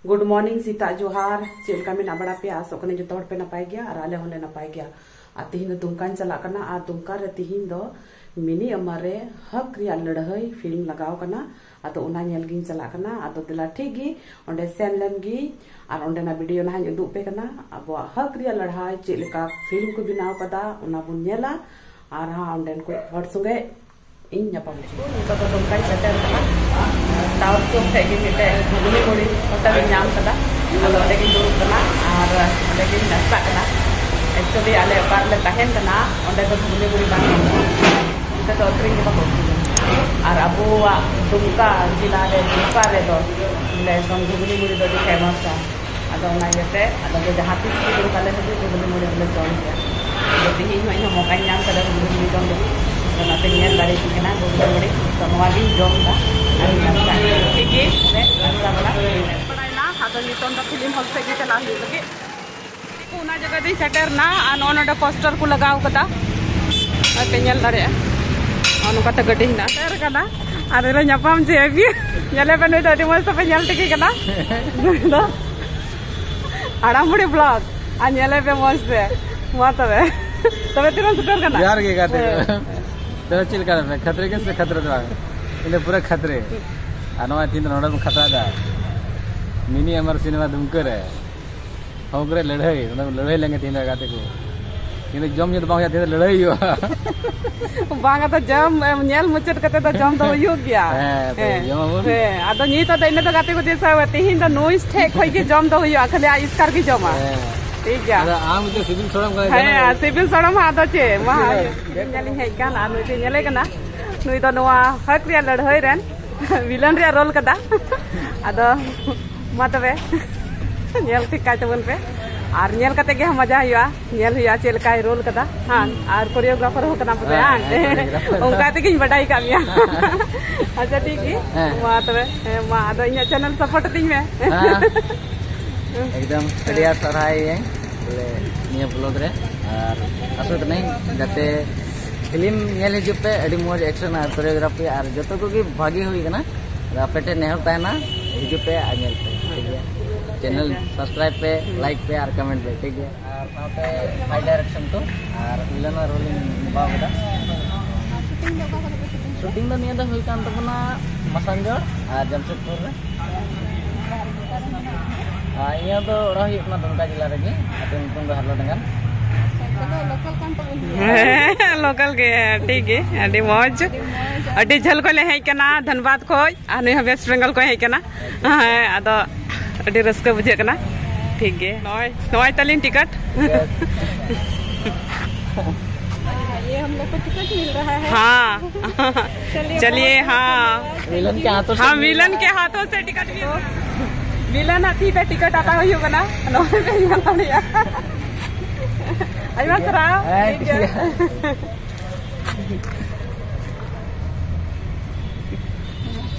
Good morning Sita जोहार चेलका में बड़ा पे आसो कने जो तोड़ पे नपाय गया और आले होले नपाय गया आ तिहिन दुमका चला कना आ दुमका रे तिहिन दो मिनी अमरे हक रिया लड़हई फिल्म लगाव कना आतो उना नेल गिन चला कना आतो दिला ठीक गी ओंडे सेन लेन गी और ओंडे ना वीडियो ना उदु पे कना अब हक रिया लड़ाई चेलका फिल्म को बनाव कदा उना बुन नेला और हां ओंडे को हर संगे इन nyapam itu तो दुमका सेटर कना टावर को फेगी मिटे घुगनी गोड़ी होटल नाम कदा आलो ओंडे गिन दुरुब कना और ओंडे गिन नास्ता कना एक्चुअली आले बार ले तहन कना ओंडे तो घुगनी गोड़ी बांग kita तो अक्रिंग के बाको और अबो दुमका जिला रे दुमका रे दो ले सम घुगनी गोड़ी दो फेमस है आदो ना येते आदो के जहां तीस की दुमका ले घुगनी गोड़ी ले जॉइन किया तो तिही नो मौका नाम कदा घुगनी जॉइन दो ना पे नेल दाड़ी की ना घुगनी गोड़ी तो नवागी जॉइन दा ठीक है ने अच्छा बना पढ़ाइना आदो नितोन दा फिल्म हॉल से चला ही लगे उना जगह दी सेटर ना नोनोडा पोस्टर को लगाव कदा पे नेल दाड़ी अनुकता गड्डी ना ter kana adela nyapam je abi nyale pe noi tadi mas pe nyal tiki kana do aramudi vlog a nyale pe mas de mata be tabe tiran super kana यार के गाते तेरा चिल कर में खतरे के से खतरे दवा इने पूरा खतरे अनवा तीन नोडा में खतरा दा मिनी अमर सिनेमा दुमकर है होगरे लड़ाई लेंगे तीन गाते को ini jam nya bang ya dia ladai yo bang ata jam nyel mucet kate to jam to yug gya ado ni to ine to gate ko desa wati hin to noise thek hoi ke jam to hoyo khale iskar ki jama ठीक है ada am je civil soram ka hai civil soram ha to che ma nyali hei kan anu che nyale kana nui to noa hak ria ladhoi ren villain ria role kada ado ma tabe nyel tik ka tabun pe और nail कते के मजा हुआ nail हुआ चेलका role कदा हां और choreographer हो कना पता हां उनका ते किन बड़ाई कामिया अच्छा ठीक है मा तबे मा आदो इन चैनल सपोर्ट तिंग में एकदम बढ़िया सराय है बोले निया ब्लॉग रे और असुत नहीं जाते फिल्म नेल हिजु पे अडी मोज एक्शन और कोरियोग्राफी और जतो को की भागी हुई कना रापेटे नेहर ताना हिजु पे आ नेल पे ठीक है चैनल सब्सक्राइब पे लाइक पे और कमेंट पे ठीक है और साथे हाई डायरेक्शन तो और विलन रोलिंग निभाव कदा शूटिंग तो निया द हुई कान तबना मसंजोर और जमशेदपुर रे इया तो ओरा हुई अपना दुमका जिला रे गे अते तुम दो हल्लो दंगन लोकल के ठीक है अडी मौज अडी झल को ले है कना धनबाद को आने वेस्ट बंगाल को है कना आदो अडी रस्का बुझे कना ठीक है नॉय तलिन टिकट ये हम लोग को टिकट मिल रहा है हाँ चलिए हाँ विलन के हाथों से हाँ विलन के हाथों से टिकट विलन हाथी पे टिकट आता हुई बना नॉय पे बढ़िया आइवा सरा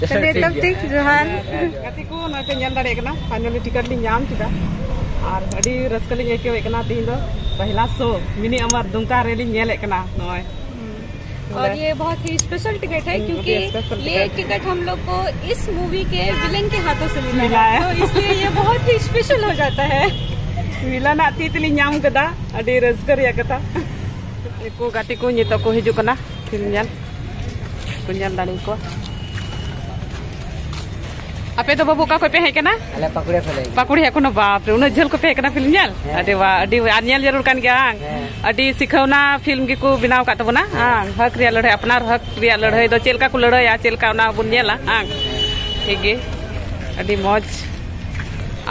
चलिए तब ठीक जोहार गति को न पे ñal dare kana finally ticket ली नाम किदा और अडी रस्का ली एके कना तीन दो पहला शो मिनी अमर दुमका रेली ñele कना नय और ये बहुत ही स्पेशल टिकट है क्योंकि ये टिकट हम लोग को इस मूवी के विलेन के हाथों से मिला है तो इसलिए ये बहुत ही स्पेशल हो जाता है विलन आती तली नाम कदा अडी रस्का रिया कथा एको गाती को नितो को हिजु कना फिल्म ñal dare को अपे तो बाबू का कोई पे है केना अले पकड़े फले पकड़ी है कोनो बाप रे उन झल को पे केना फिल्म नेल अरे वाह अडी आनियल जरूर कान गया अडी सिखौना फिल्म के को बनाव का तबना हां हक रिया लड़ाई अपना हक रिया लड़ाई दो चेलका को लड़ाई आ चेलका ना बुन नेला हां ठीक है अडी मौज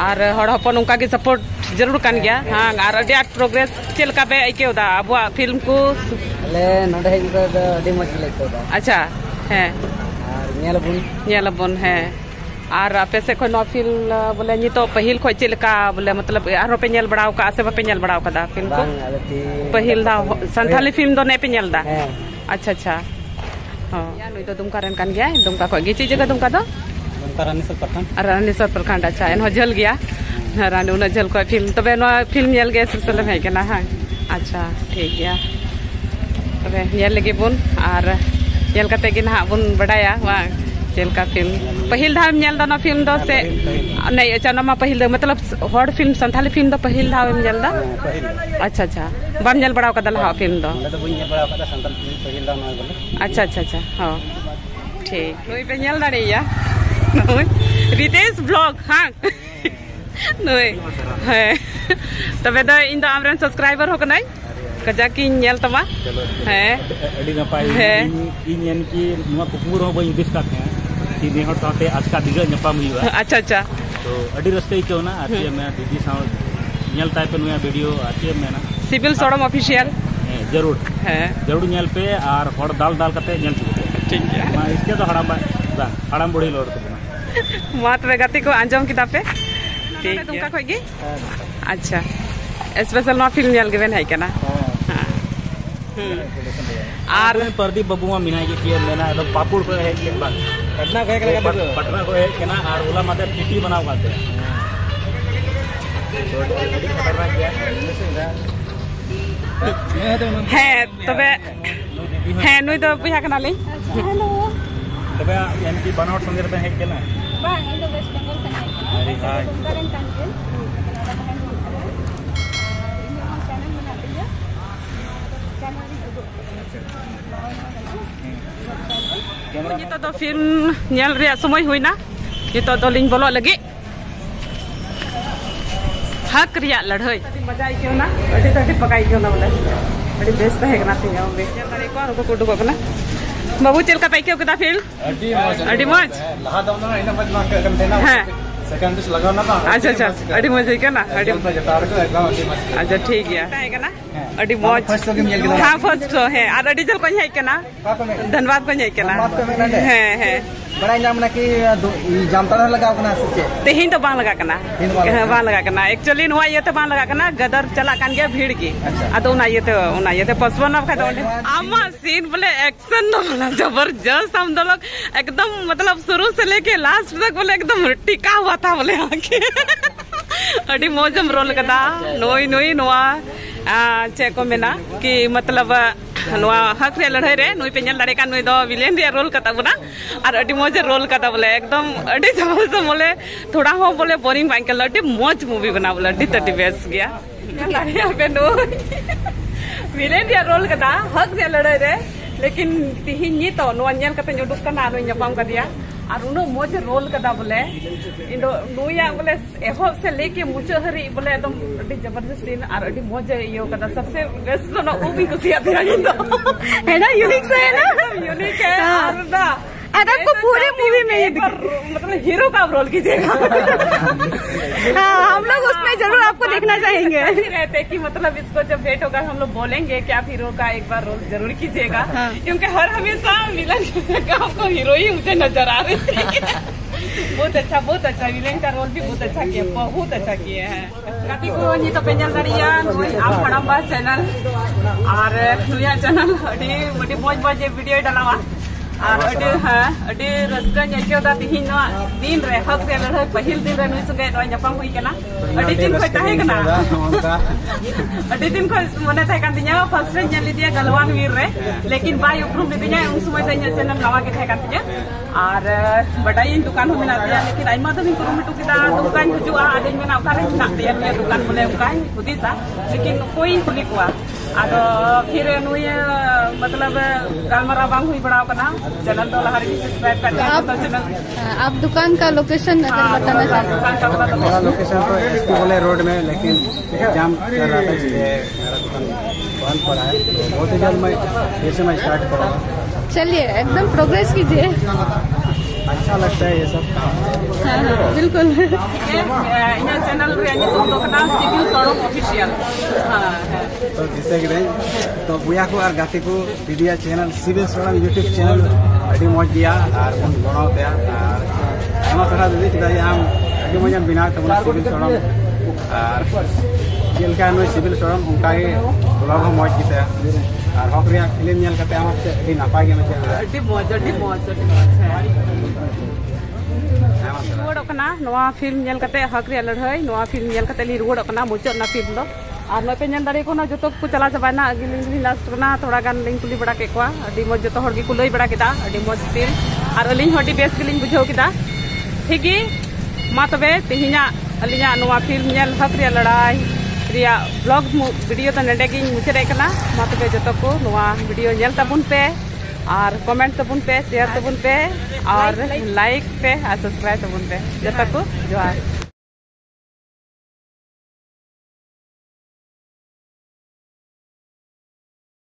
और हड़ हपन उनका के सपोर्ट जरूर कान गया हां और अडी आर्ट प्रोग्रेस चेलका पे आइके होदा अब फिल्म को अले नडे है तो अडी मौज लगता अच्छा है और नेल बुन है और आपे से कोई नॉफिल बोले नी तो पहिल खोय चिलका बोले मतलब आरो पे नेल बड़ाव का से पे नेल बड़ाव कदा फिल्म को पहिल दा संथाली फिल्म दो ने पे नेल दा अच्छा अच्छा हां या नुई तो दुमका रन कान गया दुमका को गी जगह दुमका दो दुमका रानीसर प्रखंड अच्छा एन जल गया रानी उन जल को फिल्म तबे नो फिल्म नेल गया सिलसिला है केना हां अच्छा ठीक गया तबे नेल लगे बुन और नेल कते गिन हा बुन बडाया वा चलका फिल्म पहिल धाम नेल दा ना फिल्म दो से नहीं अच्छा ना पहिल दो मतलब हॉट फिल्म संथाली फिल्म दो पहिल धाम नेल दा अच्छा अच्छा बम नेल बड़ा कदा लहा फिल्म दो अच्छा अच्छा अच्छा हां ठीक नोई पे नेल दाड़े या नोई रितेश ब्लॉग हां नोई है तबे दा इन दा आमरन सब्सक्राइबर हो कनाई कजाकी नेल तमा है अड़ी नपाई इन यानी कि नुआ कुकुर हो बई दिस का कि ने हर साथे आज का दिगा नपाम हुआ अच्छा अच्छा तो अड़ी रस्ते क्यों ना आती मैं दीदी साव नेल टाइप पे नुआ वीडियो आती मैं ना सिविल सोडम ऑफिशियल जरूर है जरूर नेल पे और हर दाल दाल करते नेल ठीक है मा इसके तो हड़ाम बुढ़ी लोड तो मात वे गति को आंजम किताब पे ठीक है तुमका कोई अच्छा स्पेशल ना फिल्म नेल गेवन है केना आर प्रदीप बबुआ मिनाई के किया मेना एकदम पापुड़ को है के बाद पटना को है केना और ओला माते पीटी बनाव करते है तबे है नुई तो बुझा कना ले हेलो तबे यानी कि बनावट संगे पे है केना बा इन द वेस्ट बंगाल का अरे हां करंट कंटेंट नितो तो फिल्म नेल रे समय हुईना नितो तो लिंग बोलो लगी हक रिया लड़ाई मजाई क्यों ना अड़ी पकाई क्यों ना बोले अड़ी बेस तो है ना थी हम बे तारे को को कुडु को ना बाबू चल का पाई क्यों कदा फिल्म अड़ी मज लहा दम ना इन मज मा कम देना हां सेकंड दिस लगाओ ना अच्छा अच्छा अड़ी मज है ना अड़ी जतार को एकदम अड़ी मज अच्छा ठीक है ना अड़ी मज हां फर्स्ट है और अड़ी जल को है केना धन्यवाद को है केना है बड़ा नाम ना कि जामताड़ा लगाव कना से तेहिन तो बांग लगा कना बांग लगा कना एक्चुअली नुआ ये तो बांग लगा कना गदर चला कान गया भीड़ की अतो उना ये तो पसवन अब खा आमा सीन बोले एक्शन न बोला जबरदस्त हम लोग एकदम मतलब शुरू से लेके लास्ट तक बोले एकदम टिका हुआ था बोले आके अड़ी मौजम रोल कदा नोई नोई नुआ चे को मेना कि मतलब नुआ हक रे लड़ाई रे नुई पेंजल लड़े का नुई दो विलेन रे रोल कता बुना और अड़ी मौज रोल कता बोले एकदम अड़ी जबरदस्त बोले थोड़ा हो बोले बोरिंग बाइकल अड़ी मौज मूवी बना बोले अड़ी तटी बेस गया लड़ाई पे नो विलेन रे रोल कता हक रे लड़ाई रे लेकिन तिहिन नी तो नुआ नेल कते जुडुक कना नुई न्यापाम का दिया और उनो मौज रोल कदा बोले इंदो नुया बोले एहो से लेके मुचो हरी बोले एकदम अड़ी जबरदस्त सीन और अड़ी मौज यो कदा सबसे बेस्ट तो ना वो भी कुछ याद है ना यूनिक से है ना यूनिक है और ना आपको पूरे मूवी में ये मतलब हीरो का रोल कीजिएगा हम लोग उसमें जरूर आपको देखना चाहेंगे रहते कि मतलब इसको जब भेंट होगा हम लोग बोलेंगे कि आप हीरो का एक बार रोल जरूर कीजिएगा क्योंकि हर हमेशा विलन का आपको हीरो ही मुझे नजर आ रही थी बहुत अच्छा विलेन का रोल भी बहुत अच्छा किए हैं गति को ये तो पेंजल दरिया आप बड़म बात चैनल और नुया चैनल अड़ी मौज वीडियो डालावा और अड़ी रस्का ᱧᱮᱞ तिहिन दिन रे हक रे लड़ाई पहिल दिन रे नुई संगे ᱧᱟᱯᱟᱢ हुई कना अड़ी दिन खय ताहे कना अड़ी दिन खय मने ताहे कान तिया फर्स्ट रे ᱧᱮᱞ लिदिया गलवान वीर रे लेकिन बाय उपरूम लिदिया उन समय ताहे चैनल नवा के ताहे कान तिया और बटाई दुकान हो मिला दिया लेकिन आइमा तो भी कुरुमिटु किदा दुकान हुजुआ आदिन मेना ओकारे हिनाक दिया निया दुकान बोले उकाई हुदिसा लेकिन कोई कुली कुआ आदो फिर नुई मतलब गालमरा बांग हुई बड़ाव कना चैनल तो लहर भी सब्सक्राइब कर दो चैनल आप दुकान का लोकेशन बताना चाहते हैं मेरा लोकेशन तो एसपी बोले रोड में लेकिन जाम कर रहा था इसलिए मेरा दुकान बंद पड़ा है तो बहुत ही जल्द मैं फिर से मैं स्टार्ट करूँगा चलिए एकदम प्रोग्रेस कीजिए अच्छा लगता है ये सब हाँ, बिल्कुल ये चैनल सिविल सोडम ऑफिशियल तो जिससे कि तो बुया को और गाती को दीदिया चैनल सिविल सोडम यूट्यूब चैनल अड़ी मौज दिया और बनाओ दिया और आमा तरह दीदी चुका आम अड़ी मौज बिना तो सिविल सोडम और जेलका नो सिविल सोडम उनका ही ब्लॉग मौज किया और हक रिया फिल्म नेल करते आम से अड़ी नापाय के मचे अड़ी मौज रुआड़ना नवा फिल्म नेल करते हक रिया लड़ाई नवा फिल्म नेल करते ली रुआड़ना मुचाद ना फिल्म दो और नपे नेल दारे को ना जो को चला चाबाना अगिलिंग लास्ट करना थोड़ा गान लिंग कुली बड़ा के को अड़ी मौज जो हर की को लई बड़ा केदा अड़ी मौज फिल्म और अली होटी बेस गेलिंग बुझाव किदा ठीक गे मा तबे तिहिना अलिया नोवा फिल्म नेल हक रे लड़ाई रिया ब्लॉग वीडियो तो नडे गिन मुचरे कना मा तबे जतो को नोवा वीडियो नेल तबुन पे और कमेंट तबुन पे शेयर तबुन पे और लाइक पे और सब्सक्राइब तबुन पे जतो को जोहार।